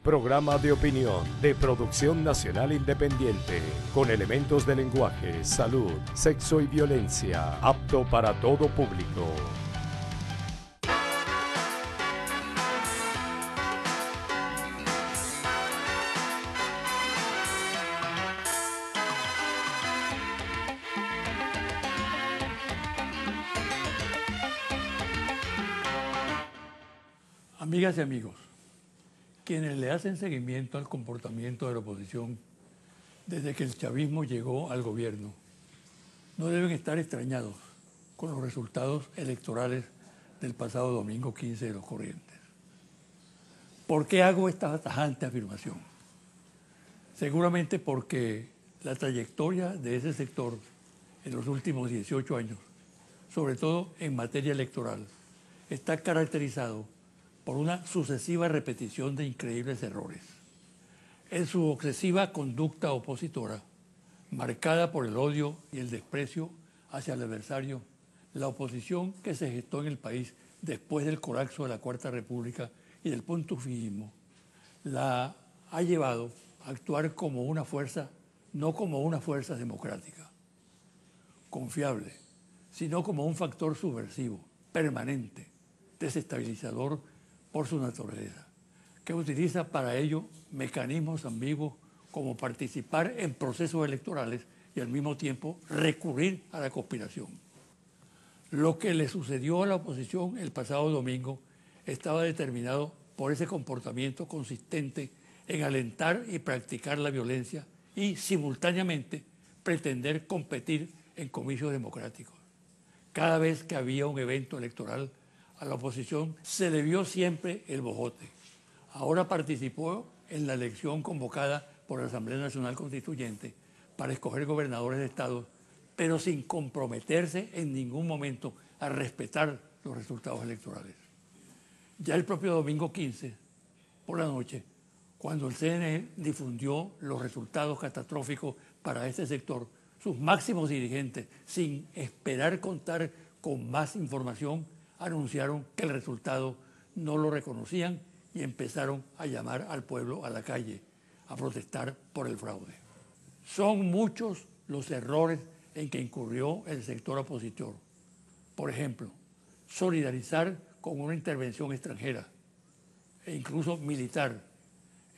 Programa de opinión de producción nacional independiente, con elementos de lenguaje, salud, sexo y violencia, apto para todo público. Amigas y amigos, quienes le hacen seguimiento al comportamiento de la oposición desde que el chavismo llegó al gobierno, no deben estar extrañados con los resultados electorales del pasado domingo 15 de los Corrientes. ¿Por qué hago esta tajante afirmación? Seguramente porque la trayectoria de ese sector en los últimos 18 años, sobre todo en materia electoral, está caracterizado por una sucesiva repetición de increíbles errores. En su obsesiva conducta opositora, marcada por el odio y el desprecio hacia el adversario, la oposición que se gestó en el país después del colapso de la Cuarta República y del pontificismo, la ha llevado a actuar como una fuerza, no como una fuerza democrática, confiable, sino como un factor subversivo, permanente, desestabilizador por su naturaleza, que utiliza para ello mecanismos ambiguos como participar en procesos electorales y al mismo tiempo recurrir a la conspiración. Lo que le sucedió a la oposición el pasado domingo estaba determinado por ese comportamiento consistente en alentar y practicar la violencia y simultáneamente pretender competir en comicios democráticos. Cada vez que había un evento electoral, a la oposición se le vio siempre el bojote. Ahora participó en la elección convocada por la Asamblea Nacional Constituyente para escoger gobernadores de estados, pero sin comprometerse en ningún momento a respetar los resultados electorales. Ya el propio domingo 15, por la noche, cuando el CNE difundió los resultados catastróficos para este sector, sus máximos dirigentes, sin esperar contar con más información, anunciaron que el resultado no lo reconocían y empezaron a llamar al pueblo a la calle a protestar por el fraude. Son muchos los errores en que incurrió el sector opositor. Por ejemplo, solidarizar con una intervención extranjera e incluso militar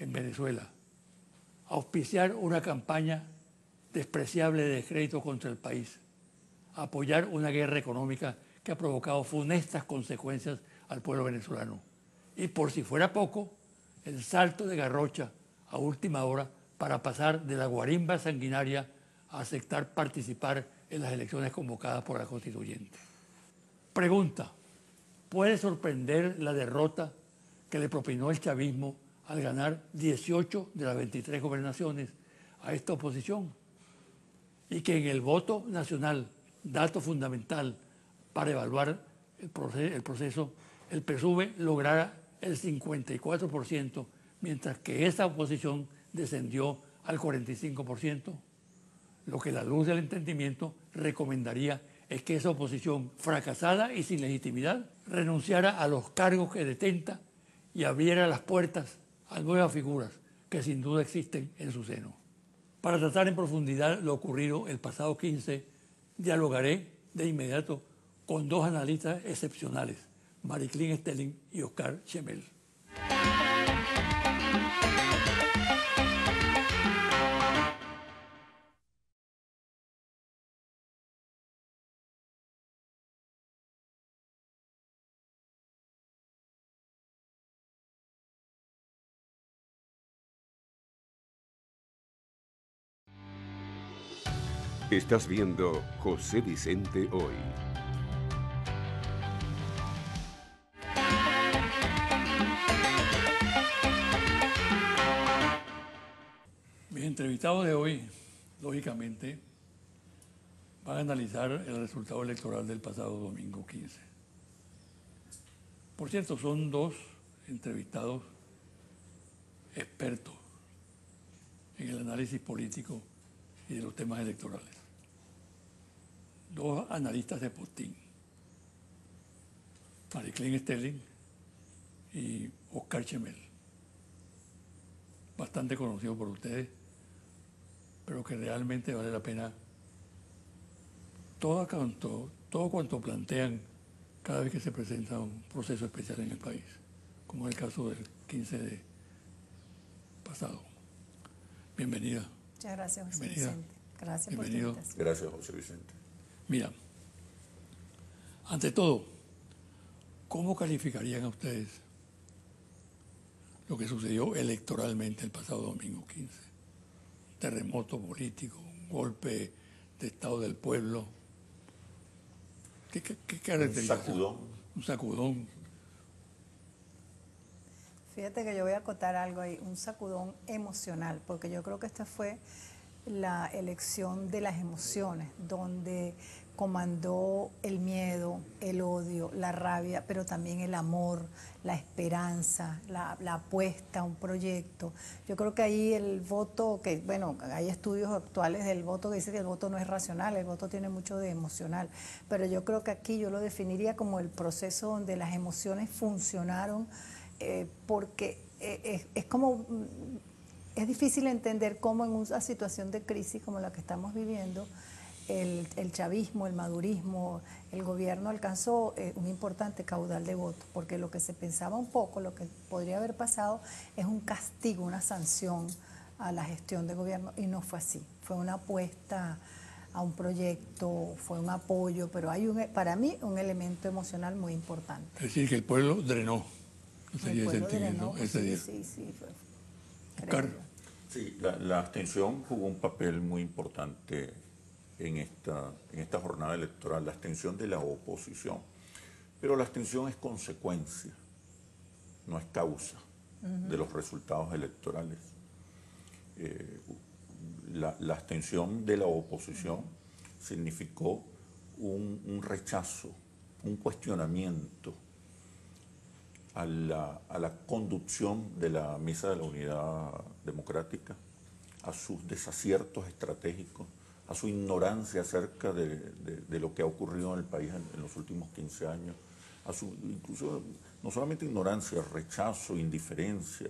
en Venezuela, auspiciar una campaña despreciable de descrédito contra el país, apoyar una guerra económica que ha provocado funestas consecuencias al pueblo venezolano. Y por si fuera poco, el salto de garrocha a última hora para pasar de la guarimba sanguinaria a aceptar participar en las elecciones convocadas por la constituyente. Pregunta: ¿puede sorprender la derrota que le propinó el chavismo al ganar 18 de las 23 gobernaciones a esta oposición? Y que en el voto nacional, dato fundamental para evaluar el proceso, el PSUV lograra el 54%, mientras que esa oposición descendió al 45%. Lo que la luz del entendimiento recomendaría es que esa oposición, fracasada y sin legitimidad, renunciara a los cargos que detenta y abriera las puertas a nuevas figuras que sin duda existen en su seno. Para tratar en profundidad lo ocurrido el pasado 15, dialogaré de inmediato con dos analistas excepcionales, Mariclín Stelling y Oscar Chemel. Estás viendo José Vicente Hoy. Mis entrevistados de hoy, lógicamente, van a analizar el resultado electoral del pasado domingo 15. Por cierto, son dos entrevistados expertos en el análisis político y de los temas electorales. Dos analistas de postín, Mariclín Stelling y Oscar Chemel. bastante conocido por ustedes, pero que realmente vale la pena todo cuanto plantean cada vez que se presenta un proceso especial en el país, como es el caso del 15 de pasado. Bienvenida. Muchas gracias, José Bienvenida. Vicente. Gracias Bienvenido. por tu invitación. Gracias, José Vicente. Mira, ante todo, ¿cómo calificarían a ustedes lo que sucedió electoralmente el pasado domingo 15? Terremoto político, un golpe de estado del pueblo. ¿Qué caracteriza? Un sacudón. Un sacudón. Fíjate que yo voy a acotar algo ahí, un sacudón emocional, porque yo creo que esta fue la elección de las emociones, donde comandó el miedo, el odio, la rabia, pero también el amor, la esperanza, la apuesta a un proyecto. Yo creo que ahí el voto, que bueno, hay estudios actuales del voto que dicen que el voto no es racional, el voto tiene mucho de emocional, pero yo creo que aquí yo lo definiría como el proceso donde las emociones funcionaron, porque es como... Es difícil entender cómo en una situación de crisis como la que estamos viviendo, el chavismo, el madurismo, el gobierno alcanzó un importante caudal de votos, porque lo que se pensaba un poco, lo que podría haber pasado, es un castigo, una sanción a la gestión de gobierno, y no fue así. Fue una apuesta a un proyecto, fue un apoyo, pero hay para mí un elemento emocional muy importante. Es decir, que el pueblo drenó ese El pueblo sentimiento, drenó, ese día. sí, Oscar. creo yo. Sí, la abstención jugó un papel muy importante en esta jornada electoral, la abstención de la oposición. Pero la abstención es consecuencia, no es causa de los resultados electorales. La abstención de la oposición significó un rechazo, un cuestionamiento a la conducción de la Mesa de la Unidad Democrática, a sus desaciertos estratégicos, a su ignorancia acerca de lo que ha ocurrido en el país en los últimos 15 años, a su incluso no solamente ignorancia, rechazo, indiferencia,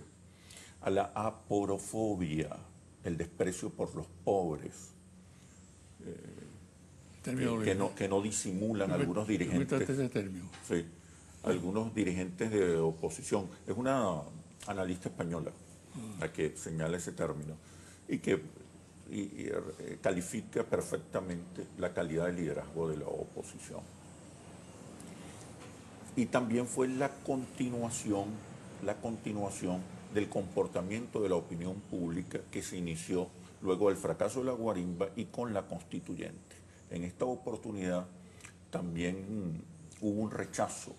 a la aporofobia, el desprecio por los pobres, que no disimulan algunos dirigentes. Ese término. Sí, algunos dirigentes de oposición. Es una analista española la que señala ese término y que califica perfectamente la calidad de liderazgo de la oposición. Y también fue la continuación del comportamiento de la opinión pública que se inició luego del fracaso de la guarimba y con la constituyente. En esta oportunidad también hubo un rechazo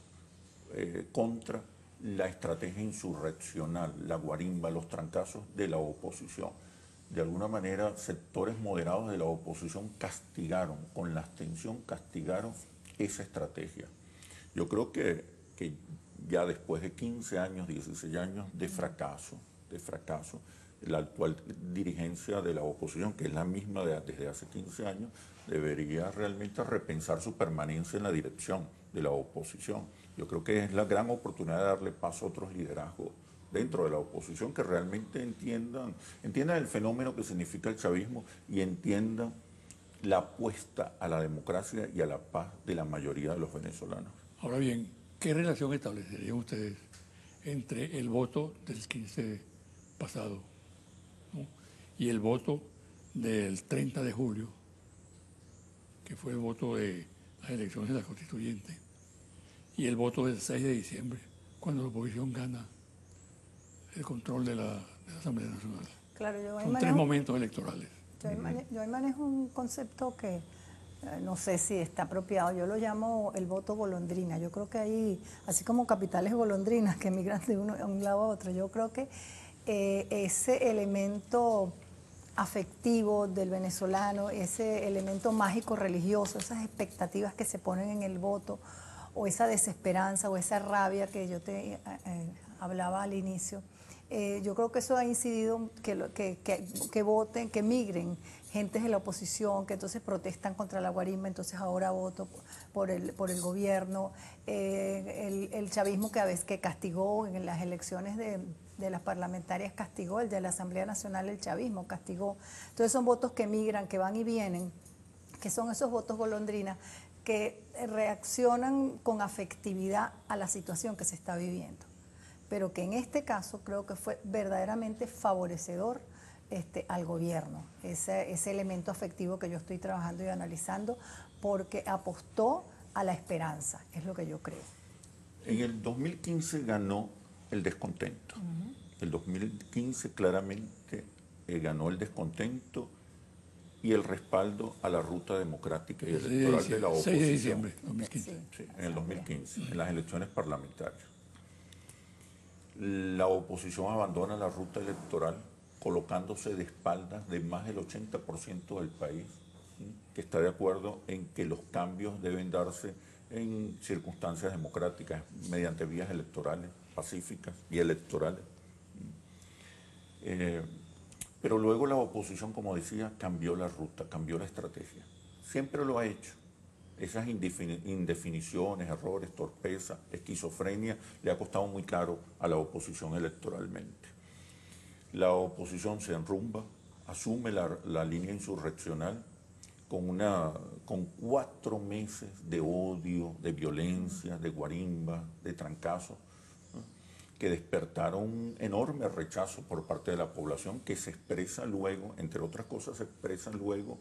contra la estrategia insurreccional, la guarimba, los trancazos de la oposición. De alguna manera, sectores moderados de la oposición castigaron, con la abstención castigaron esa estrategia. Yo creo que ya después de 15 años, 16 años de fracaso, la actual dirigencia de la oposición, que es la misma desde hace 15 años, debería realmente repensar su permanencia en la dirección de la oposición. Yo creo que es la gran oportunidad de darle paso a otros liderazgos dentro de la oposición que realmente entiendan el fenómeno que significa el chavismo y entiendan la apuesta a la democracia y a la paz de la mayoría de los venezolanos. Ahora bien, ¿qué relación establecerían ustedes entre el voto del 15 pasado, ¿no?, y el voto del 30 de julio, que fue el voto de las elecciones de la constituyente, y el voto del 6 de diciembre, cuando la oposición gana el control de la Asamblea Nacional? Claro, yo Son tres momentos electorales. Yo ahí manejo un concepto que no sé si está apropiado, yo lo llamo el voto golondrina. Yo creo que ahí, así como capitales golondrinas que migran de un lado a otro, yo creo que ese elemento afectivo del venezolano, ese elemento mágico religioso, esas expectativas que se ponen en el voto, o esa desesperanza o esa rabia que yo te hablaba al inicio, yo creo que eso ha incidido que voten, que migren gentes de la oposición, que entonces protestan contra la guarimba, entonces ahora voto por el gobierno, el chavismo que a veces que castigó en las elecciones de las parlamentarias castigó, el de la Asamblea Nacional el chavismo castigó. Entonces son votos que migran, que van y vienen, que son esos votos golondrinas que reaccionan con afectividad a la situación que se está viviendo. Pero que en este caso creo que fue verdaderamente favorecedor al gobierno, ese elemento afectivo que yo estoy trabajando y analizando, porque apostó a la esperanza, es lo que yo creo. En el 2015 ganó el descontento. El 2015 claramente ganó el descontento y el respaldo a la ruta democrática y electoral de la oposición. 6 de diciembre de 2015. Sí, en el 2015, en las elecciones parlamentarias. La oposición abandona la ruta electoral colocándose de espaldas de más del 80% del país, que está de acuerdo en que los cambios deben darse en circunstancias democráticas, mediante vías electorales, pacíficas y electorales. Pero luego la oposición, como decía, cambió la ruta, cambió la estrategia. Siempre lo ha hecho. Esas indefiniciones, errores, torpeza, esquizofrenia, le ha costado muy caro a la oposición electoralmente. La oposición se enrumba, asume la línea insurreccional con 4 meses de odio, de violencia, de guarimba, de trancazo, ¿no?, que despertaron un enorme rechazo por parte de la población, que se expresa luego, entre otras cosas, se expresa luego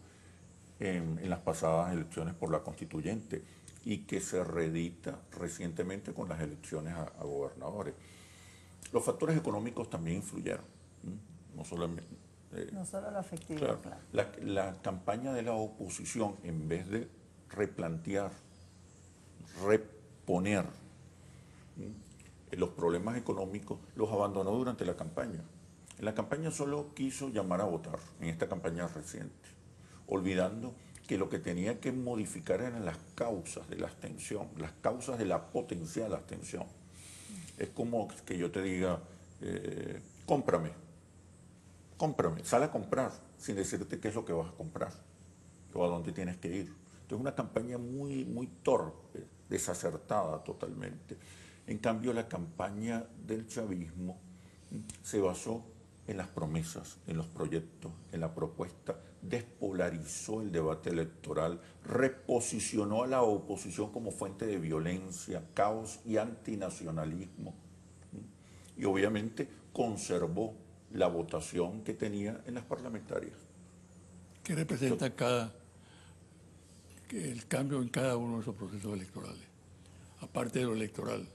en las pasadas elecciones por la constituyente y que se reedita recientemente con las elecciones a gobernadores. Los factores económicos también influyeron, no solamente... no solo lo afectivo, claro. claro. La campaña de la oposición, en vez de replantear, reponer los problemas económicos, los abandonó durante la campaña. En la campaña solo quiso llamar a votar, en esta campaña reciente, olvidando que lo que tenía que modificar eran las causas de la abstención, las causas de la potencial abstención. Es como que yo te diga, cómprame, sal a comprar, sin decirte qué es lo que vas a comprar o a dónde tienes que ir. Entonces, una campaña muy, muy torpe, desacertada totalmente. En cambio, la campaña del chavismo se basó en las promesas, en los proyectos, en la propuesta, despolarizó el debate electoral, reposicionó a la oposición como fuente de violencia, caos y antinacionalismo. Y obviamente conservó la votación que tenía en las parlamentarias. ¿Qué representa el cambio en cada uno de esos procesos electorales? Aparte de lo electoral,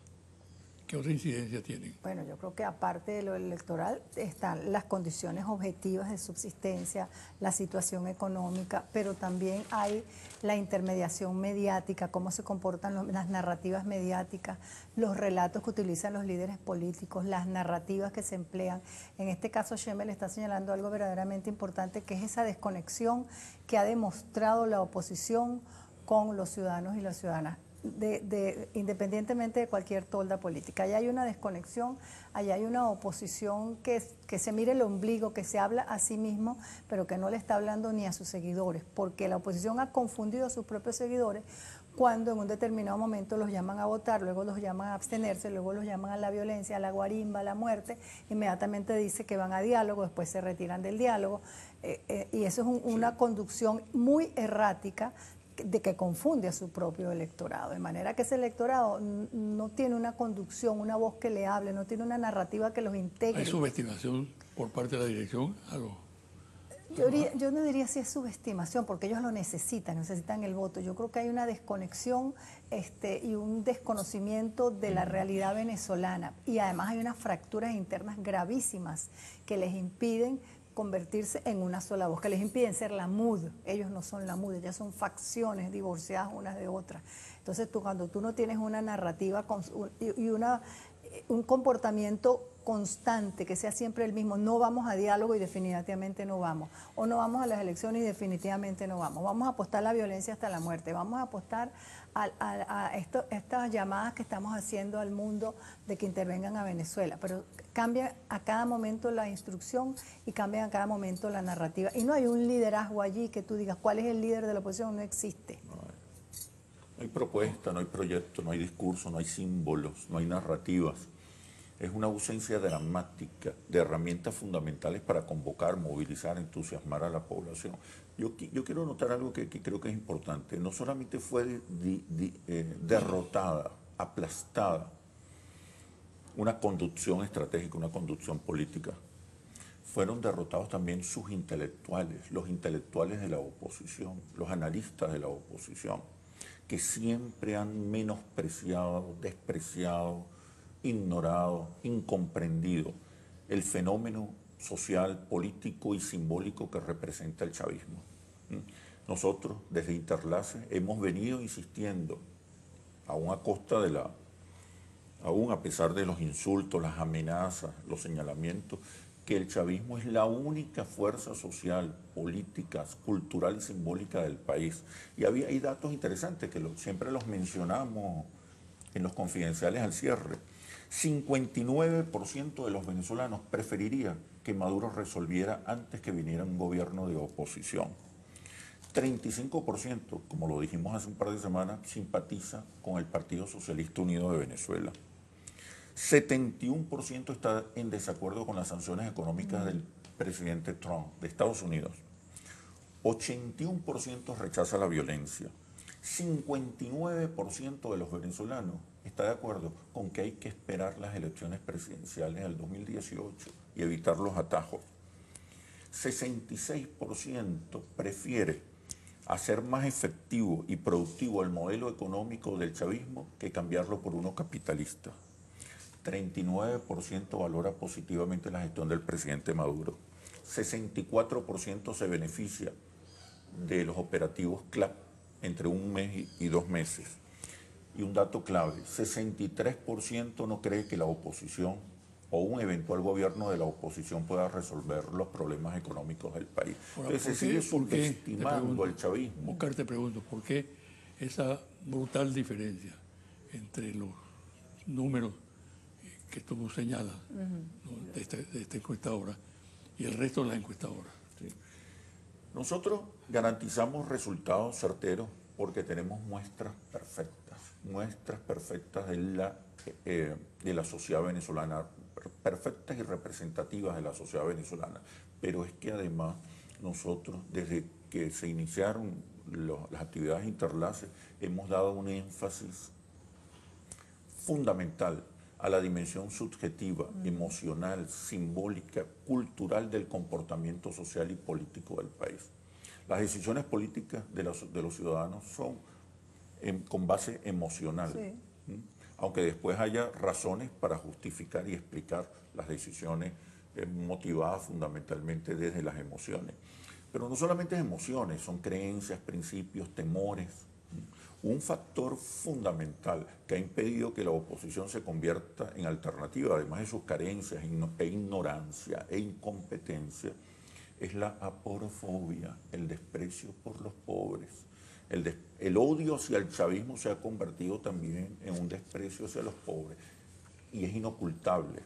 ¿qué otra incidencia tienen? Bueno, yo creo que aparte de lo electoral están las condiciones objetivas de subsistencia, la situación económica, pero también hay la intermediación mediática, cómo se comportan las narrativas mediáticas, los relatos que utilizan los líderes políticos, las narrativas que se emplean. En este caso, Schemmel está señalando algo verdaderamente importante, que es esa desconexión que ha demostrado la oposición con los ciudadanos y las ciudadanas. Independientemente de cualquier tolda política. Allá hay una desconexión, allá hay una oposición que se mire el ombligo, que se habla a sí mismo, pero que no le está hablando ni a sus seguidores, porque la oposición ha confundido a sus propios seguidores cuando en un determinado momento los llaman a votar, luego los llaman a abstenerse, luego los llaman a la violencia, a la guarimba, a la muerte, inmediatamente dice que van a diálogo, después se retiran del diálogo, y eso es una conducción muy errática de que confunde a su propio electorado, de manera que ese electorado no tiene una conducción, una voz que le hable, no tiene una narrativa que los integre. ¿Hay subestimación por parte de la dirección? ¿Algo? Yo no diría si es subestimación, porque ellos lo necesitan el voto. Yo creo que hay una desconexión y un desconocimiento de la realidad venezolana, y además hay unas fracturas internas gravísimas que les impiden convertirse en una sola voz, que les impiden ser la MUD. Ellos no son la MUD, ellas son facciones divorciadas unas de otras. Entonces, cuando tú no tienes una narrativa y un comportamiento constante, que sea siempre el mismo, no vamos a diálogo y definitivamente no vamos, o no vamos a las elecciones y definitivamente no vamos, vamos a apostar a la violencia hasta la muerte, vamos a apostar a estas llamadas que estamos haciendo al mundo de que intervengan a Venezuela, pero cambia a cada momento la instrucción y cambia a cada momento la narrativa, y no hay un liderazgo allí que tú digas cuál es el líder de la oposición, no existe. No hay propuesta, no hay proyecto, no hay discurso, no hay símbolos, no hay narrativas. es una ausencia dramática de herramientas fundamentales para convocar, movilizar, entusiasmar a la población. Yo quiero notar algo que creo que es importante. No solamente fue derrotada, aplastada una conducción estratégica, una conducción política, fueron derrotados también sus intelectuales, los intelectuales de la oposición, los analistas de la oposición, que siempre han menospreciado, despreciado, ignorado, incomprendido el fenómeno social, político y simbólico que representa el chavismo. Nosotros, desde Interlace, hemos venido insistiendo, aún a costa de aún a pesar de los insultos, las amenazas, los señalamientos, que el chavismo es la única fuerza social, política, cultural y simbólica del país. Y hay datos interesantes que siempre los mencionamos en los confidenciales al cierre. 59% de los venezolanos preferiría que Maduro resolviera antes que viniera un gobierno de oposición. 35%, como lo dijimos hace un par de semanas, simpatiza con el Partido Socialista Unido de Venezuela. 71% está en desacuerdo con las sanciones económicas del presidente Trump de Estados Unidos. 81% rechaza la violencia. 59% de los venezolanos está de acuerdo con que hay que esperar las elecciones presidenciales del 2018 y evitar los atajos. 66% prefiere hacer más efectivo y productivo el modelo económico del chavismo que cambiarlo por uno capitalista. 39% valora positivamente la gestión del presidente Maduro. 64% se beneficia de los operativos CLAP entre 1 mes y 2 meses. Y un dato clave, 63% no cree que la oposición o un eventual gobierno de la oposición pueda resolver los problemas económicos del país. Ahora, Entonces se sigue subestimando el chavismo. Oscar, te pregunto, ¿por qué esa brutal diferencia entre los números que tú señalas, ¿no?, de esta encuestadora y el resto de las encuestadoras? Sí. Nosotros garantizamos resultados certeros porque tenemos muestras perfectas de la sociedad venezolana, perfectas y representativas de la sociedad venezolana. Pero es que además nosotros, desde que se iniciaron las actividades Interlace, hemos dado un énfasis fundamental a la dimensión subjetiva, emocional, simbólica, cultural del comportamiento social y político del país. Las decisiones políticas de los ciudadanos son con base emocional, sí, aunque después haya razones para justificar y explicar las decisiones motivadas fundamentalmente desde las emociones. Pero no solamente emociones, son creencias, principios, temores. Un factor fundamental que ha impedido que la oposición se convierta en alternativa, además de sus carencias e ignorancia e incompetencia, es la aporofobia, el desprecio por los pobres. El odio hacia el chavismo se ha convertido también en un desprecio hacia los pobres. Y es inocultable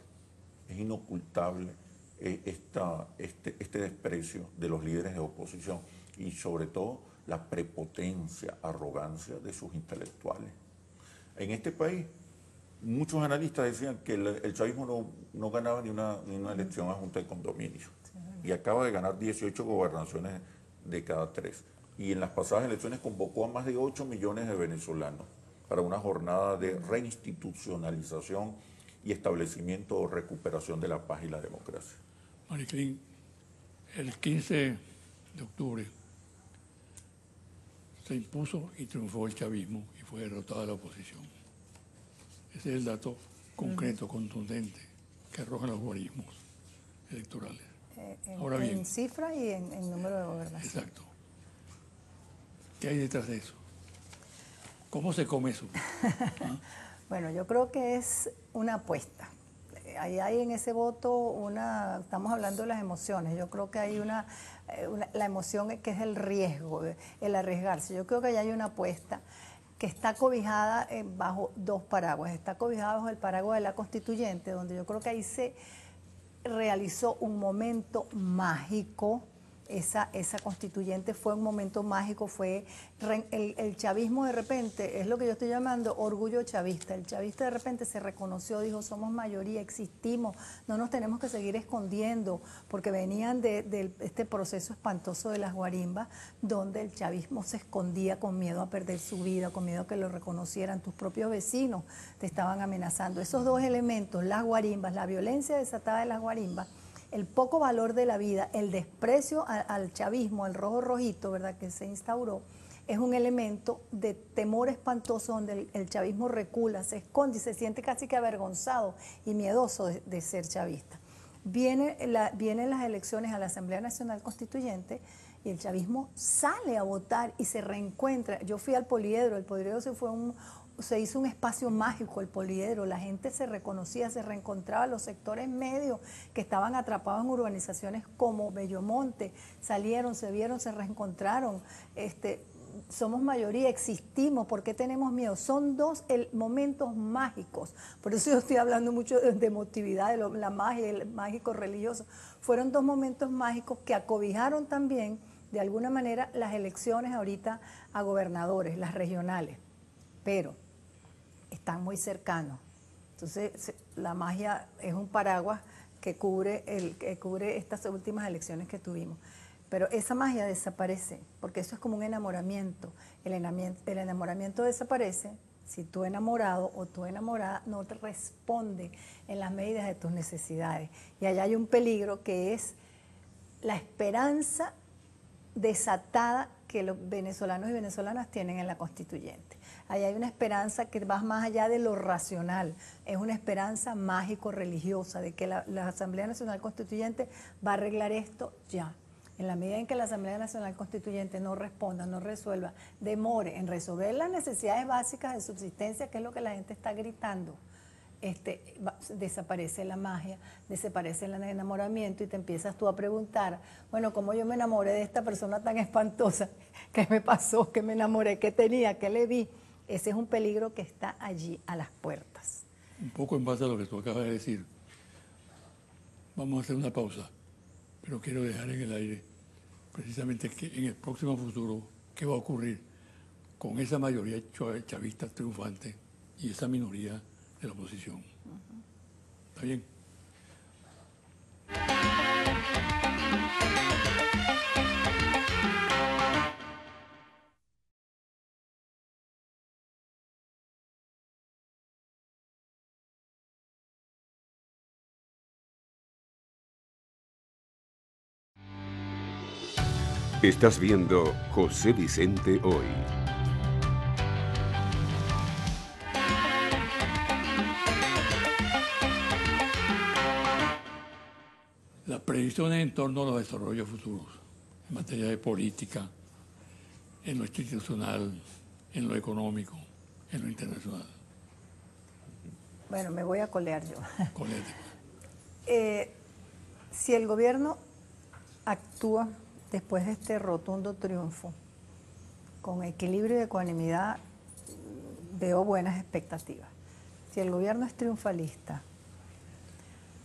este desprecio de los líderes de oposición y sobre todo la prepotencia, arrogancia de sus intelectuales. En este país, muchos analistas decían que el chavismo no ganaba ni una elección a junta de condominio. Y acaba de ganar 18 gobernaciones de cada 3. Y en las pasadas elecciones convocó a más de 8 millones de venezolanos para una jornada de reinstitucionalización y establecimiento o recuperación de la paz y la democracia. Mariclín, el 15 de octubre se impuso y triunfó el chavismo y fue derrotada la oposición. Ese es el dato concreto, contundente, que arrojan los algoritmos electorales. Ahora bien, en cifra y en número de gobernaciones. Exacto. ¿Qué hay detrás de eso? ¿Cómo se come eso? ¿Ah? Bueno, yo creo que es una apuesta. Ahí hay en ese voto estamos hablando de las emociones, yo creo que hay la emoción que es el riesgo, el arriesgarse. Yo creo que ahí hay una apuesta que está cobijada bajo 2 paraguas. Está cobijada bajo el paraguas de la constituyente, donde yo creo que ahí se realizó un momento mágico esa constituyente fue un momento mágico, fue el chavismo de repente, es lo que yo estoy llamando orgullo chavista. El chavista de repente se reconoció, dijo, somos mayoría, existimos, no nos tenemos que seguir escondiendo, porque venían de este proceso espantoso de las guarimbas, donde el chavismo se escondía con miedo a perder su vida, con miedo a que lo reconocieran, tus propios vecinos te estaban amenazando. Esos dos elementos, las guarimbas, la violencia desatada de las guarimbas, el poco valor de la vida, el desprecio al chavismo, al rojo rojito, ¿verdad?, que se instauró, es un elemento de temor espantoso donde el chavismo recula, se esconde y se siente casi que avergonzado y miedoso de ser chavista. Vienen las elecciones a la Asamblea Nacional Constituyente y el chavismo sale a votar y se reencuentra. Yo fui al Poliedro, el Poliedro se hizo un espacio mágico, el Poliedro, la gente se reconocía, se reencontraba, los sectores medios que estaban atrapados en urbanizaciones como Bellomonte, salieron, se vieron, se reencontraron, somos mayoría, existimos, ¿por qué tenemos miedo? Son dos momentos mágicos, por eso yo estoy hablando mucho de emotividad, de la magia, el mágico religioso, fueron dos momentos mágicos que acobijaron también, de alguna manera, las elecciones ahorita a gobernadores, las regionales, pero están muy cercanos. Entonces, la magia es un paraguas que cubre estas últimas elecciones que tuvimos. Pero esa magia desaparece, porque eso es como un enamoramiento. El enamoramiento desaparece si tu enamorado o tu enamorada no te responde en las medidas de tus necesidades. Y allá hay un peligro que es la esperanza desatada que los venezolanos y venezolanas tienen en la constituyente. Ahí hay una esperanza que va más allá de lo racional, es una esperanza mágico-religiosa de que la Asamblea Nacional Constituyente va a arreglar esto ya. En la medida en que la Asamblea Nacional Constituyente no responda, no resuelva, demore en resolver las necesidades básicas de subsistencia, que es lo que la gente está gritando, desaparece la magia, desaparece el enamoramiento y te empiezas tú a preguntar, bueno, ¿cómo yo me enamoré de esta persona tan espantosa? ¿Qué me pasó? ¿Qué me enamoré? ¿Qué tenía? ¿Qué le vi? Ese es un peligro que está allí a las puertas. Un poco en base a lo que tú acabas de decir, vamos a hacer una pausa, pero quiero dejar en el aire precisamente que en el próximo futuro, ¿qué va a ocurrir con esa mayoría chavista triunfante y esa minoría de la oposición? ¿Está bien? Estás viendo José Vicente Hoy. Las previsiones en torno a los desarrollos futuros, en materia de política, en lo institucional, en lo económico, en lo internacional. Bueno, me voy a colear yo. Coléate. Si el gobierno actúa después de este rotundo triunfo, con equilibrio y ecuanimidad, veo buenas expectativas. Si el gobierno es triunfalista,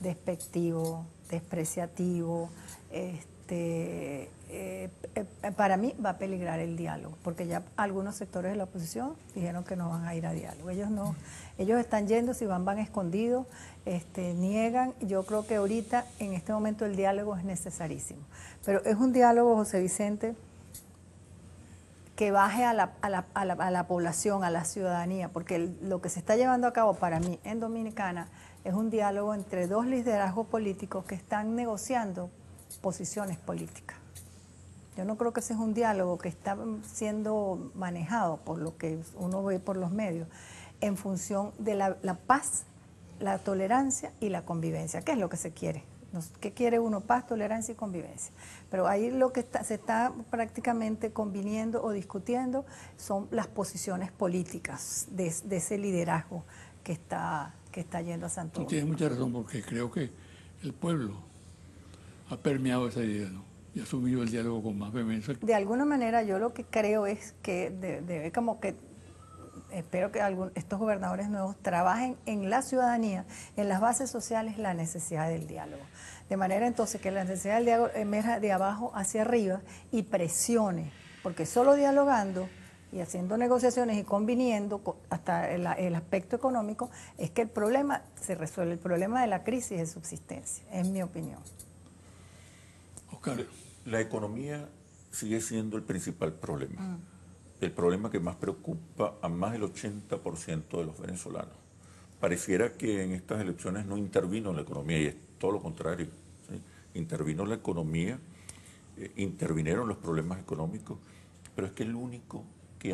despectivo, despreciativo, para mí va a peligrar el diálogo, porque ya algunos sectores de la oposición dijeron que no van a ir a diálogo. Ellos están yendo, si van escondidos, niegan. Yo creo que ahorita, en este momento, el diálogo es necesarísimo. Pero es un diálogo, José Vicente, que baje a la población, a la ciudadanía, porque lo que se está llevando a cabo para mí en Dominicana es un diálogo entre dos liderazgos políticos que están negociando posiciones políticas. Yo no creo que ese es un diálogo que está siendo manejado por lo que uno ve por los medios, en función de la paz, la tolerancia y la convivencia. ¿Qué es lo que se quiere? ¿Qué quiere uno? Paz, tolerancia y convivencia. Pero ahí lo que se está prácticamente conviniendo o discutiendo son las posiciones políticas de ese liderazgo que está yendo a Santo Domingo. Tú tienes mucha razón, porque creo que el pueblo ha permeado esa idea, ¿no? Y ha asumido el diálogo con más vehemencia. De alguna manera yo lo que creo es que debe como que espero que estos gobernadores nuevos trabajen en la ciudadanía, en las bases sociales, la necesidad del diálogo. De manera entonces que la necesidad del diálogo emerja de abajo hacia arriba y presione, porque solo dialogando y haciendo negociaciones y conviniendo hasta el aspecto económico es que el problema se resuelve, el problema de la crisis de subsistencia, es mi opinión. Oscar. La economía sigue siendo el principal problema, el problema que más preocupa a más del 80% de los venezolanos. Pareciera que en estas elecciones no intervino la economía y es todo lo contrario, ¿sí? Intervino la economía, intervinieron los problemas económicos, pero es que el único que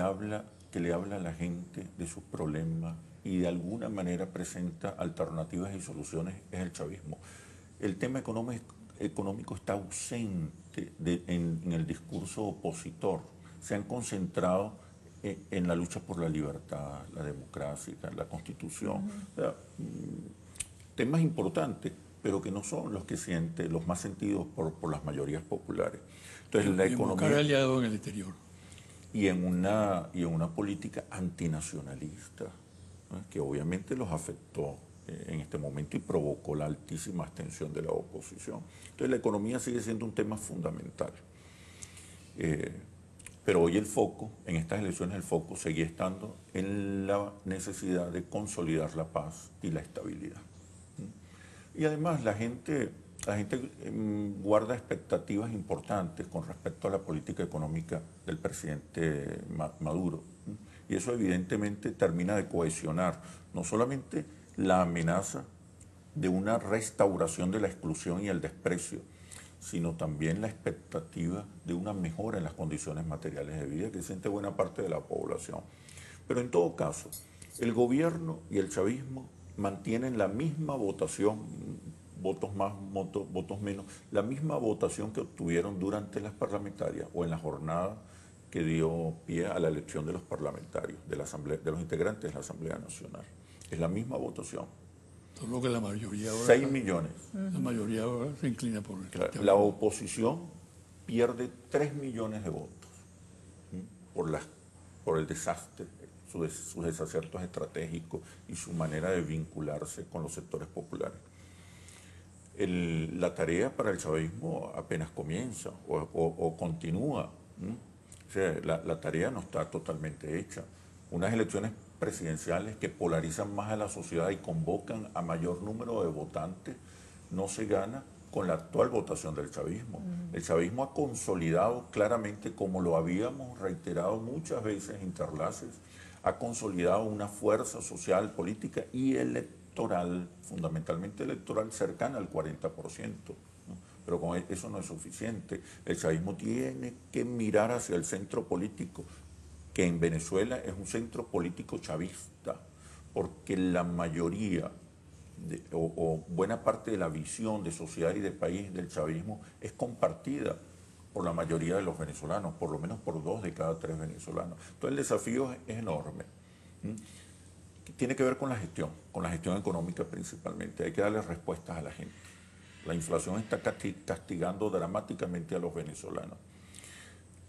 le habla a la gente de sus problemas y de alguna manera presenta alternativas y soluciones es el chavismo. El tema económico está ausente en el discurso opositor. Se han concentrado en la lucha por la libertad, la democracia, la Constitución. O sea, temas importantes, pero que no son los que los más sentidos por las mayorías populares. Entonces, la economía... buscar aliados en el exterior. Y en una política antinacionalista, ¿no? Que obviamente los afectó en este momento y provocó la altísima abstención de la oposición. Entonces la economía sigue siendo un tema fundamental. Pero hoy en estas elecciones el foco seguía estando en la necesidad de consolidar la paz y la estabilidad. Y además la gente guarda expectativas importantes con respecto a la política económica del presidente Maduro. Y eso evidentemente termina de cohesionar no solamente la amenaza de una restauración de la exclusión y el desprecio, sino también la expectativa de una mejora en las condiciones materiales de vida que siente buena parte de la población. Pero en todo caso, el gobierno y el chavismo mantienen la misma votación, votos más, votos menos, la misma votación que obtuvieron durante las parlamentarias o en la jornada que dio pie a la elección de los parlamentarios, de los integrantes de la Asamblea Nacional. Es la misma votación. Solo que la mayoría ahora... 6 millones. La mayoría ahora se inclina por el... Claro, la oposición pierde 3 millones de votos por el desastre, sus desaciertos estratégicos y su manera de vincularse con los sectores populares. La tarea para el chavismo apenas comienza o continúa. O sea, la tarea no está totalmente hecha. Unas elecciones presidenciales que polarizan más a la sociedad y convocan a mayor número de votantes no se gana con la actual votación del chavismo. El chavismo ha consolidado claramente, como lo habíamos reiterado muchas veces, Interlaces, ha consolidado una fuerza social, política y electoral, fundamentalmente electoral, cercana al 40%. ¿no? Pero con eso no es suficiente. El chavismo tiene que mirar hacia el centro político, que en Venezuela es un centro político chavista, porque la mayoría o buena parte de la visión de sociedad y de país del chavismo es compartida por la mayoría de los venezolanos, por lo menos por 2 de cada 3 venezolanos. Entonces el desafío es enorme. Tiene que ver con la gestión económica principalmente. Hay que darle respuestas a la gente. La inflación está castigando dramáticamente a los venezolanos.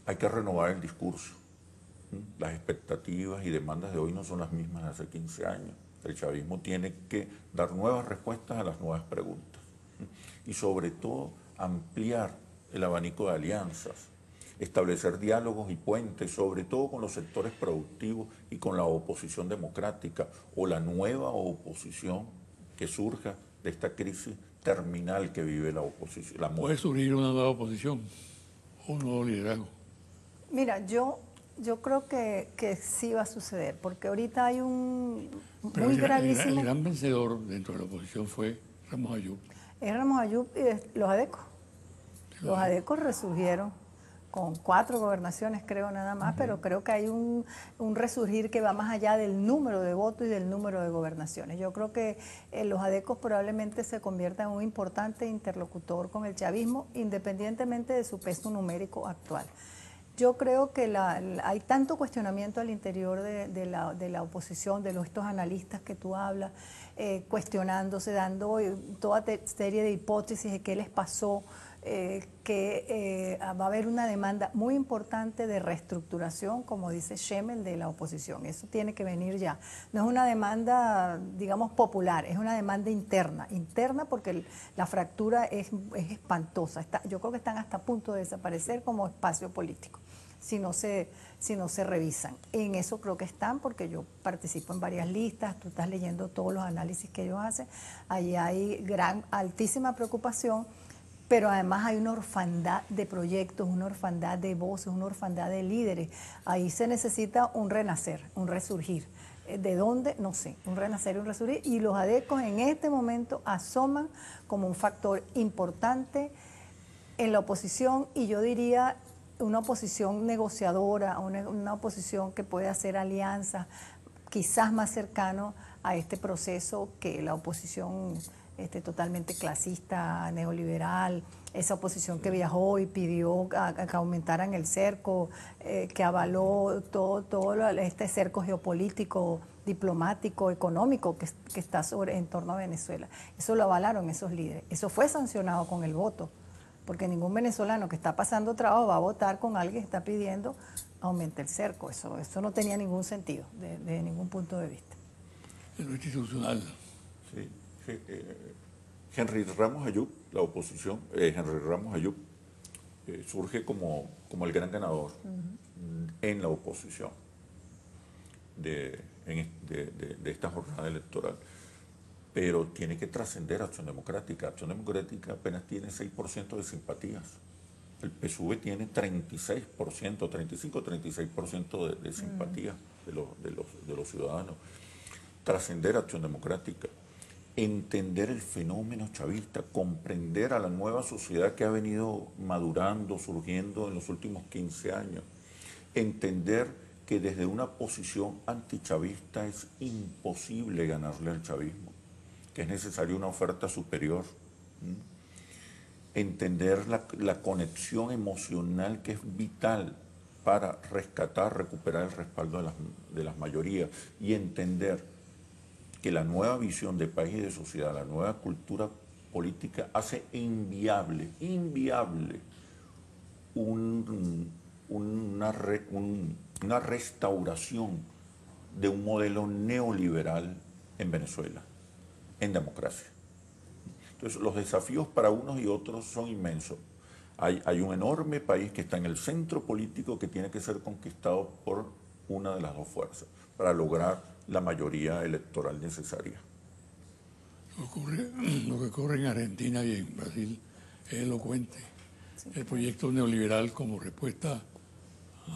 Hay que renovar el discurso. Las expectativas y demandas de hoy no son las mismas de hace 15 años. El chavismo tiene que dar nuevas respuestas a las nuevas preguntas. Y sobre todo ampliar el abanico de alianzas, establecer diálogos y puentes, sobre todo con los sectores productivos y con la oposición democrática o la nueva oposición que surja de esta crisis terminal que vive la oposición. ¿Puede surgir una nueva oposición o un nuevo liderazgo? Mira, yo creo que sí va a suceder, porque ahorita hay un muy gravísimo... El gran vencedor dentro de la oposición fue Ramos Ayub. Es Ramos Ayub y los ADECO. Los ADECO resurgieron con 4 gobernaciones, creo, nada más, pero creo que hay un resurgir que va más allá del número de votos y del número de gobernaciones. Yo creo que los ADECOs probablemente se conviertan en un importante interlocutor con el chavismo, independientemente de su peso numérico actual. Yo creo que hay tanto cuestionamiento al interior de la oposición, de estos analistas que tú hablas, cuestionándose, dando toda serie de hipótesis de qué les pasó, que va a haber una demanda muy importante de reestructuración, como dice Schemmel, de la oposición. Eso tiene que venir ya. No es una demanda, digamos, popular, es una demanda interna. Interna porque la fractura es espantosa. Yo creo que están hasta a punto de desaparecer como espacio político, si no se revisan. En eso creo que están, porque yo participo en varias listas, tú estás leyendo todos los análisis que ellos hacen. Allí hay altísima preocupación, pero además hay una orfandad de proyectos, una orfandad de voces, una orfandad de líderes. Ahí se necesita un renacer, un resurgir. ¿De dónde? No sé, un renacer y un resurgir. Y los ADECOS en este momento asoman como un factor importante en la oposición, y yo diría una oposición negociadora, una oposición que puede hacer alianzas, quizás más cercano a este proceso que la oposición totalmente clasista, neoliberal, esa oposición que viajó y pidió que aumentaran el cerco, que avaló todo este cerco geopolítico, diplomático, económico que está en torno a Venezuela. Eso lo avalaron esos líderes. Eso fue sancionado con el voto, porque ningún venezolano que está pasando trabajo va a votar con alguien que está pidiendo aumente el cerco. Eso no tenía ningún sentido, desde ningún punto de vista. En lo institucional. Sí. Henry Ramos Ayub, la oposición, Henry Ramos Ayub surge como el gran ganador en la oposición de esta jornada electoral, pero tiene que trascender Acción Democrática. Acción Democrática apenas tiene 6% de simpatías. El PSUV tiene 36%, 35-36% de simpatías de los ciudadanos. Trascender Acción Democrática, entender el fenómeno chavista, comprender a la nueva sociedad que ha venido madurando, surgiendo en los últimos 15 años, entender que desde una posición antichavista es imposible ganarle al chavismo, que es necesaria una oferta superior, entender la conexión emocional que es vital para rescatar, recuperar el respaldo de las mayorías, y entender que la nueva visión de país y de sociedad, la nueva cultura política hace inviable una restauración de un modelo neoliberal en Venezuela, en democracia. Entonces, los desafíos para unos y otros son inmensos. Hay un enorme país que está en el centro político que tiene que ser conquistado por una de las dos fuerzas para lograr la mayoría electoral necesaria. Lo que ocurre en Argentina y en Brasil es elocuente. Sí. El proyecto neoliberal como respuesta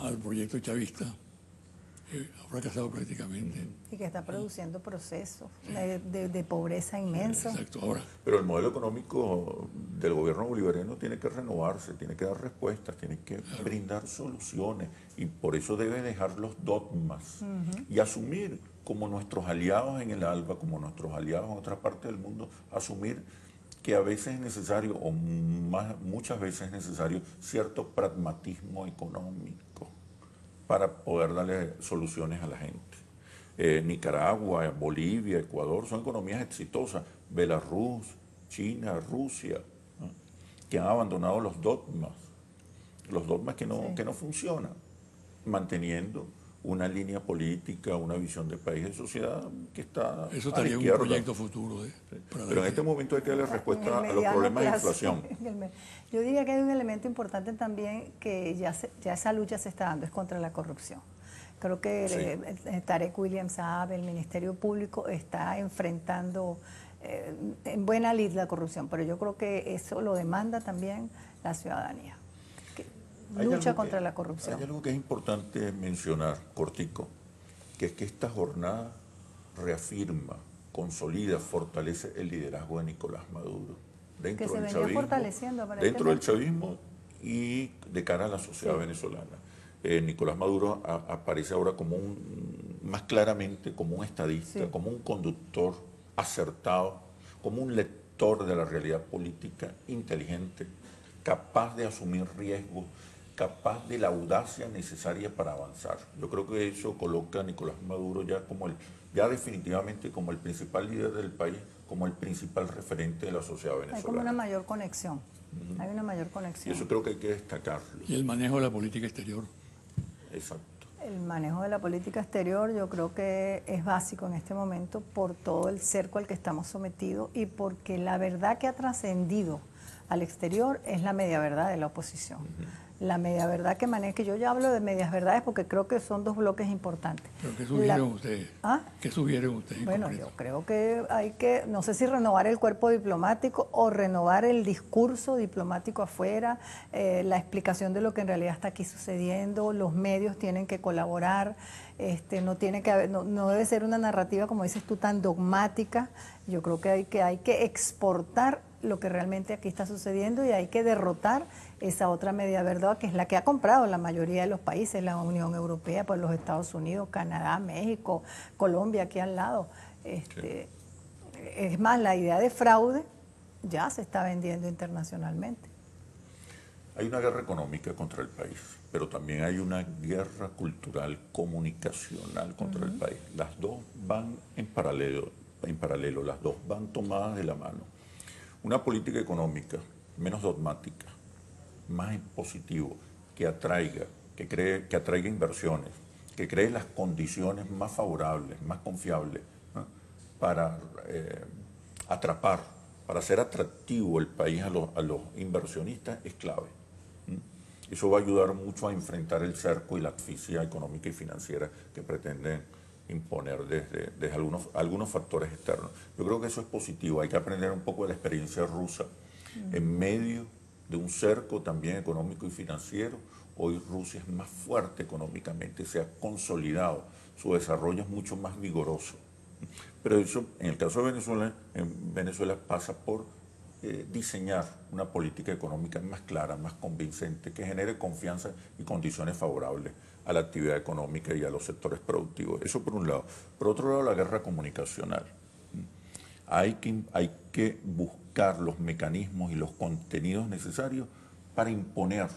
al proyecto chavista ha fracasado prácticamente. Y que está produciendo procesos de pobreza inmensos. Exacto, ahora. Pero el modelo económico del gobierno bolivariano tiene que renovarse, tiene que dar respuestas, tiene que brindar soluciones, y por eso debe dejar los dogmas y asumir como nuestros aliados en el ALBA, como nuestros aliados en otra parte del mundo, asumir que a veces es necesario, o muchas veces es necesario, cierto pragmatismo económico para poder darle soluciones a la gente. Nicaragua, Bolivia, Ecuador son economías exitosas. Belarus, China, Rusia, ¿no?, que han abandonado los dogmas que no funcionan, manteniendo una línea política, una visión de país y de sociedad que está eso a la estaría izquierda. Un proyecto futuro. Pero en este momento hay que darle respuesta a los problemas de inflación. Yo diría que hay un elemento importante también que ya esa lucha se está dando, es contra la corrupción. Creo que Tarek William Saab, el Ministerio Público, está enfrentando en buena lid la corrupción, pero yo creo que eso lo demanda también la ciudadanía. Lucha contra la corrupción. Hay algo que es importante mencionar, cortico, que es que esta jornada reafirma, consolida, fortalece el liderazgo de Nicolás Maduro dentro del chavismo, fortaleciendo dentro del chavismo y de cara a la sociedad venezolana. Nicolás Maduro aparece ahora como más claramente como un estadista, como un conductor acertado, como un lector de la realidad política inteligente, capaz de asumir riesgos, capaz de la audacia necesaria para avanzar. Yo creo que eso coloca a Nicolás Maduro ya definitivamente como el principal líder del país, como el principal referente de la sociedad venezolana. Hay como una mayor conexión. Hay una mayor Y conexión. eso creo que hay que destacarlo. Y el manejo de la política exterior. Exacto. El manejo de la política exterior yo creo que es básico en este momento por todo el cerco al que estamos sometidos y porque la verdad que ha trascendido al exterior es la media verdad de la oposición. La media verdad que maneja, que yo ya hablo de medias verdades porque creo que son dos bloques importantes. ¿Pero qué sugieren ustedes? ¿Ah? ¿Qué sugieren ustedes? en Bueno, concreto? yo creo que hay que, no sé si renovar el cuerpo diplomático o renovar el discurso diplomático afuera, la explicación de lo que en realidad está aquí sucediendo, los medios tienen que colaborar, no tiene que haber, no debe ser una narrativa, como dices tú, tan dogmática. Yo creo que hay que exportar lo que realmente aquí está sucediendo y hay que derrotar esa otra media verdad que es la que ha comprado la mayoría de los países, la Unión Europea, pues los Estados Unidos, Canadá, México, Colombia aquí al lado. Es más, la idea de fraude ya se está vendiendo internacionalmente. Hay una guerra económica contra el país, pero también hay una guerra cultural, comunicacional contra el país. Las dos van en paralelo, las dos van tomadas de la mano. Una política económica menos dogmática, más positivo, que atraiga, que atraiga inversiones, que cree las condiciones más favorables, más confiables, ¿no? Para atrapar, para hacer atractivo el país a los inversionistas es clave. Eso va a ayudar mucho a enfrentar el cerco y la asfixia económica y financiera que pretenden imponer desde algunos factores externos. Yo creo que eso es positivo, hay que aprender un poco de la experiencia rusa. En medio de un cerco también económico y financiero, hoy Rusia es más fuerte económicamente, se ha consolidado, su desarrollo es mucho más vigoroso. Pero eso, en el caso de Venezuela, pasa por diseñar una política económica más clara, más convincente, que genere confianza y condiciones favorables a la actividad económica y a los sectores productivos. Eso por un lado. Por otro lado, la guerra comunicacional. Hay que buscar los mecanismos y los contenidos necesarios para imponer,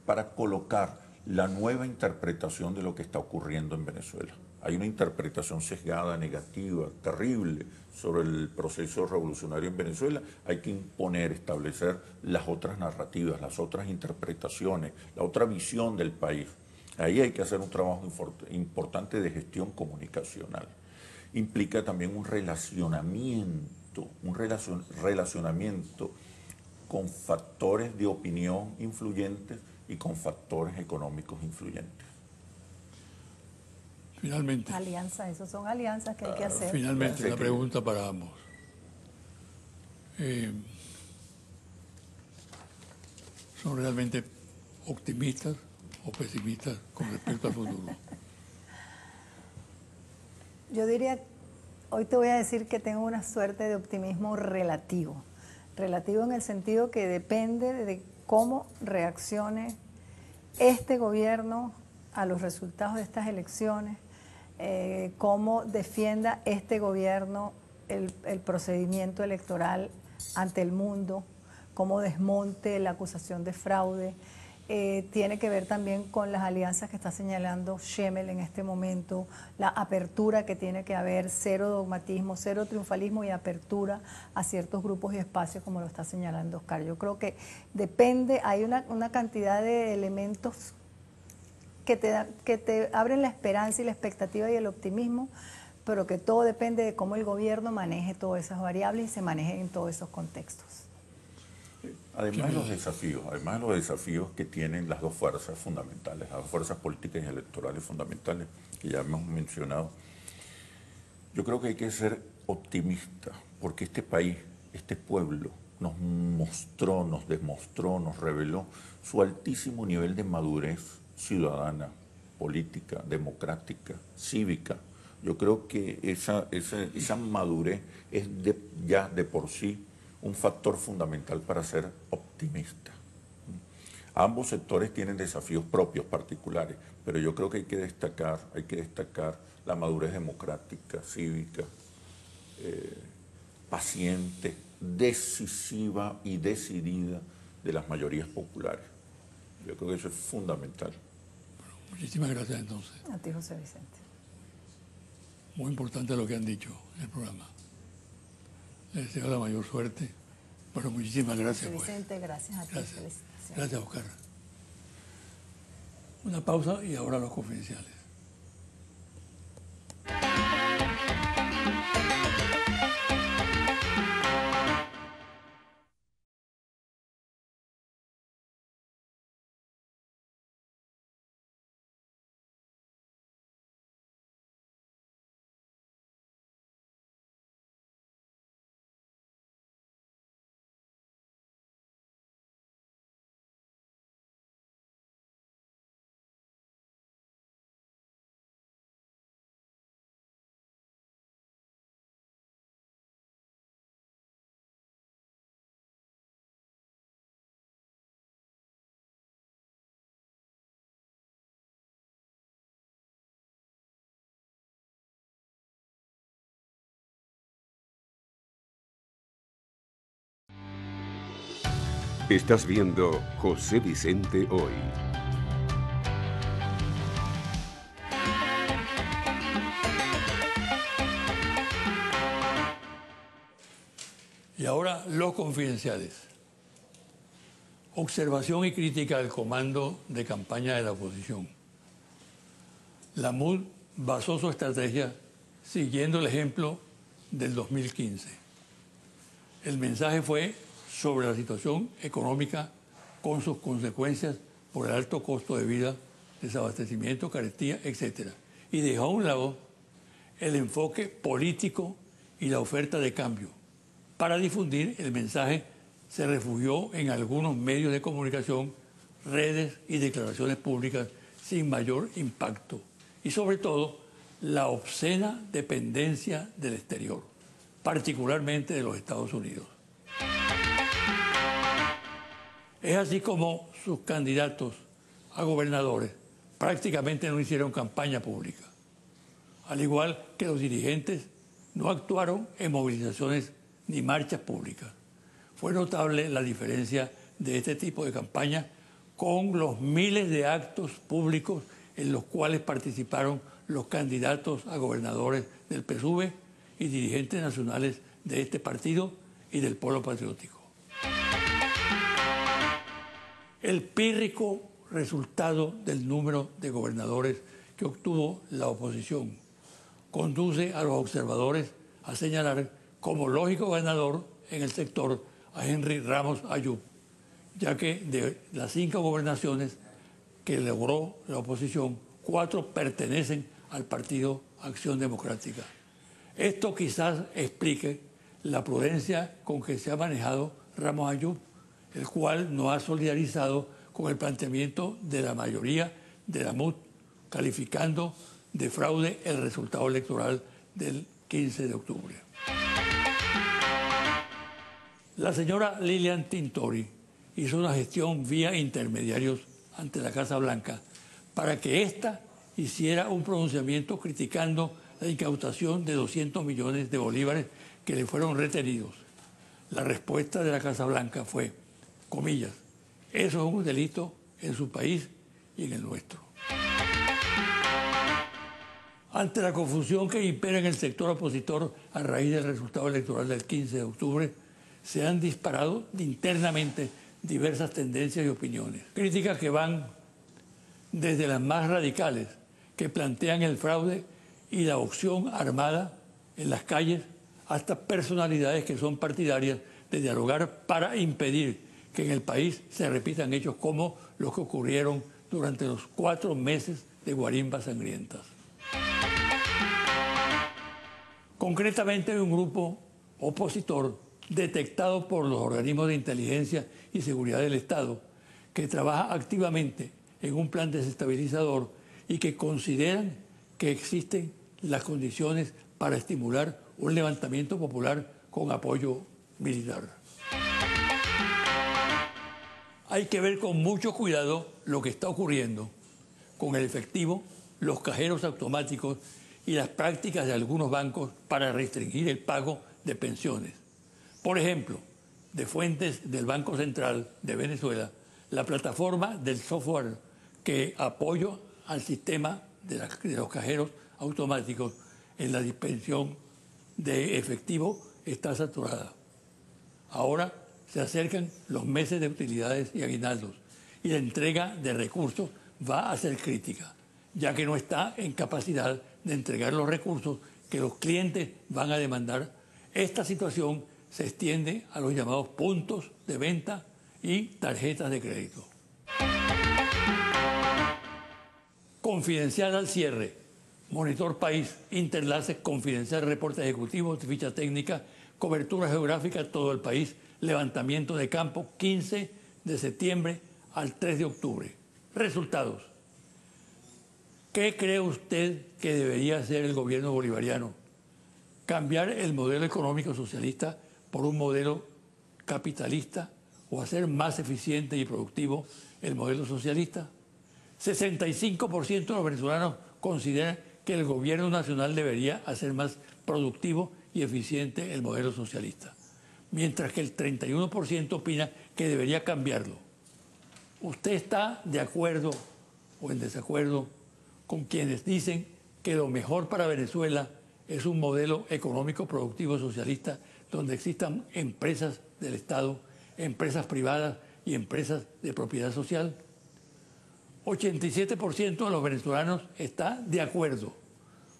para colocar la nueva interpretación de lo que está ocurriendo en Venezuela. Hay una interpretación sesgada, negativa, terrible sobre el proceso revolucionario en Venezuela. Hay que imponer, establecer las otras narrativas, las otras interpretaciones, la otra visión del país. Ahí hay que hacer un trabajo importante de gestión comunicacional. Implica también un relacionamiento con factores de opinión influyentes y con factores económicos influyentes. Finalmente. Alianzas, esas son alianzas que hay que hacer. Finalmente, una pregunta para ambos. ¿Son realmente optimistas o pesimistas con respecto al futuro? Yo diría, hoy te voy a decir que tengo una suerte de optimismo relativo. Relativo en el sentido que depende de cómo reaccione este gobierno a los resultados de estas elecciones, cómo defienda este gobierno el procedimiento electoral ante el mundo, cómo desmonte la acusación de fraude. Tiene que ver también con las alianzas que está señalando Schemel en este momento, la apertura que tiene que haber, cero dogmatismo, cero triunfalismo y apertura a ciertos grupos y espacios como lo está señalando Oscar. Yo creo que depende, hay una cantidad de elementos que te abren la esperanza y la expectativa y el optimismo, pero que todo depende de cómo el gobierno maneje todas esas variables y se maneje en todos esos contextos. Además de los desafíos que tienen las dos fuerzas fundamentales, las dos fuerzas políticas y electorales fundamentales que ya hemos mencionado, yo creo que hay que ser optimistas, porque este país, este pueblo, nos mostró, nos demostró, nos reveló su altísimo nivel de madurez ciudadana, política, democrática, cívica. Yo creo que esa madurez es ya de por sí un factor fundamental para ser optimista. Ambos sectores tienen desafíos propios particulares, pero yo creo que hay que destacar la madurez democrática, cívica, paciente, decisiva y decidida de las mayorías populares. Yo creo que eso es fundamental. Muchísimas gracias entonces. A ti, José Vicente. Muy importante lo que han dicho en el programa. Les deseo la mayor suerte Bueno, muchísimas gracias. Vicente, gracias a ti. Gracias. Felicitaciones. Gracias, Oscar. Una pausa y ahora los confidenciales. Estás viendo José Vicente Hoy. Y ahora los confidenciales. Observación y crítica al comando de campaña de la oposición. La MUD basó su estrategia siguiendo el ejemplo del 2015. El mensaje fue sobre la situación económica con sus consecuencias por el alto costo de vida, desabastecimiento, carestía, etc. Y dejó a un lado el enfoque político y la oferta de cambio. Para difundir el mensaje se refugió en algunos medios de comunicación, redes y declaraciones públicas sin mayor impacto. Y sobre todo, la obscena dependencia del exterior, particularmente de los Estados Unidos. Es así como sus candidatos a gobernadores prácticamente no hicieron campaña pública. Al igual que los dirigentes no actuaron en movilizaciones ni marchas públicas. Fue notable la diferencia de este tipo de campaña con los miles de actos públicos en los cuales participaron los candidatos a gobernadores del PSUV y dirigentes nacionales de este partido y del Polo Patriótico. El pírrico resultado del número de gobernadores que obtuvo la oposición conduce a los observadores a señalar como lógico ganador en el sector a Henry Ramos Ayub, ya que de las 5 gobernaciones que logró la oposición, 4 pertenecen al Partido Acción Democrática. Esto quizás explique la prudencia con que se ha manejado Ramos Ayub, el cual no ha solidarizado con el planteamiento de la mayoría de la MUD, calificando de fraude el resultado electoral del 15 de octubre. La señora Lilian Tintori hizo una gestión vía intermediarios ante la Casa Blanca para que ésta hiciera un pronunciamiento criticando la incautación de 200 millones de bolívares que le fueron retenidos. La respuesta de la Casa Blanca fue, comillas, eso es un delito en su país y en el nuestro. Ante la confusión que impera en el sector opositor a raíz del resultado electoral del 15 de octubre, se han disparado internamente diversas tendencias y opiniones. Críticas que van desde las más radicales, que plantean el fraude y la opción armada en las calles, hasta personalidades que son partidarias de dialogar para impedir que en el país se repitan hechos como los que ocurrieron durante los 4 meses de guarimbas sangrientas. Concretamente, hay un grupo opositor detectado por los organismos de inteligencia y seguridad del Estado que trabaja activamente en un plan desestabilizador y que consideran que existen las condiciones para estimular un levantamiento popular con apoyo militar. Hay que ver con mucho cuidado lo que está ocurriendo con el efectivo, los cajeros automáticos y las prácticas de algunos bancos para restringir el pago de pensiones. Por ejemplo, de fuentes del Banco Central de Venezuela, la plataforma del software que apoya al sistema de los cajeros automáticos en la dispensión de efectivo está saturada. Ahora se acercan los meses de utilidades y aguinaldos y la entrega de recursos va a ser crítica, ya que no está en capacidad de entregar los recursos que los clientes van a demandar. Esta situación se extiende a los llamados puntos de venta y tarjetas de crédito. Confidencial al cierre. Monitor País, Interlaces, Confidencial, Reporte Ejecutivo, Ficha Técnica, Cobertura Geográfica, todo el país, levantamiento de campo, 15 de septiembre al 3 de octubre. Resultados. ¿Qué cree usted que debería hacer el gobierno bolivariano? ¿Cambiar el modelo económico socialista por un modelo capitalista o hacer más eficiente y productivo el modelo socialista? 65% de los venezolanos consideran que el gobierno nacional debería hacer más productivo y eficiente el modelo socialista, mientras que el 31% opina que debería cambiarlo. ¿Usted está de acuerdo o en desacuerdo con quienes dicen que lo mejor para Venezuela es un modelo económico productivo socialista donde existan empresas del Estado, empresas privadas y empresas de propiedad social? 87% de los venezolanos está de acuerdo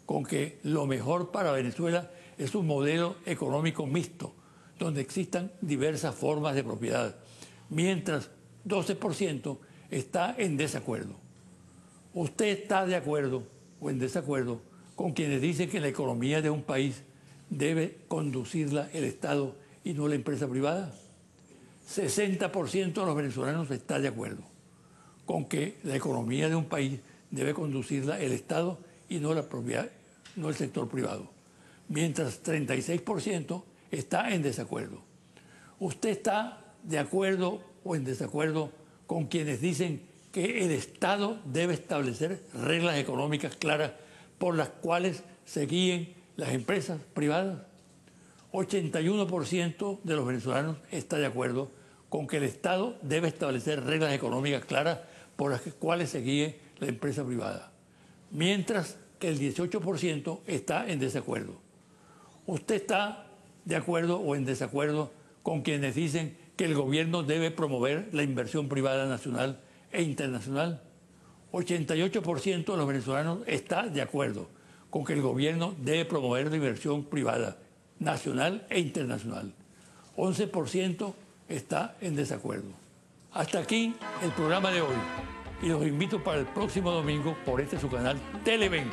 con que lo mejor para Venezuela es un modelo económico mixto, donde existan diversas formas de propiedad, mientras 12% está en desacuerdo. ¿Usted está de acuerdo o en desacuerdo con quienes dicen que la economía de un país debe conducirla el Estado y no la empresa privada? 60% de los venezolanos está de acuerdo con que la economía de un país debe conducirla el Estado y no la propiedad, no el sector privado, mientras 36% está en desacuerdo. ¿Usted está de acuerdo o en desacuerdo con quienes dicen que el Estado debe establecer reglas económicas claras por las cuales se guíen las empresas privadas? 81% de los venezolanos está de acuerdo con que el Estado debe establecer reglas económicas claras por las cuales se guíe la empresa privada, mientras que el 18% está en desacuerdo. ¿Usted está de acuerdo o en desacuerdo con quienes dicen que el gobierno debe promover la inversión privada nacional e internacional? 88% de los venezolanos está de acuerdo con que el gobierno debe promover la inversión privada nacional e internacional. 11% está en desacuerdo. Hasta aquí el programa de hoy y los invito para el próximo domingo por este su canal Televen.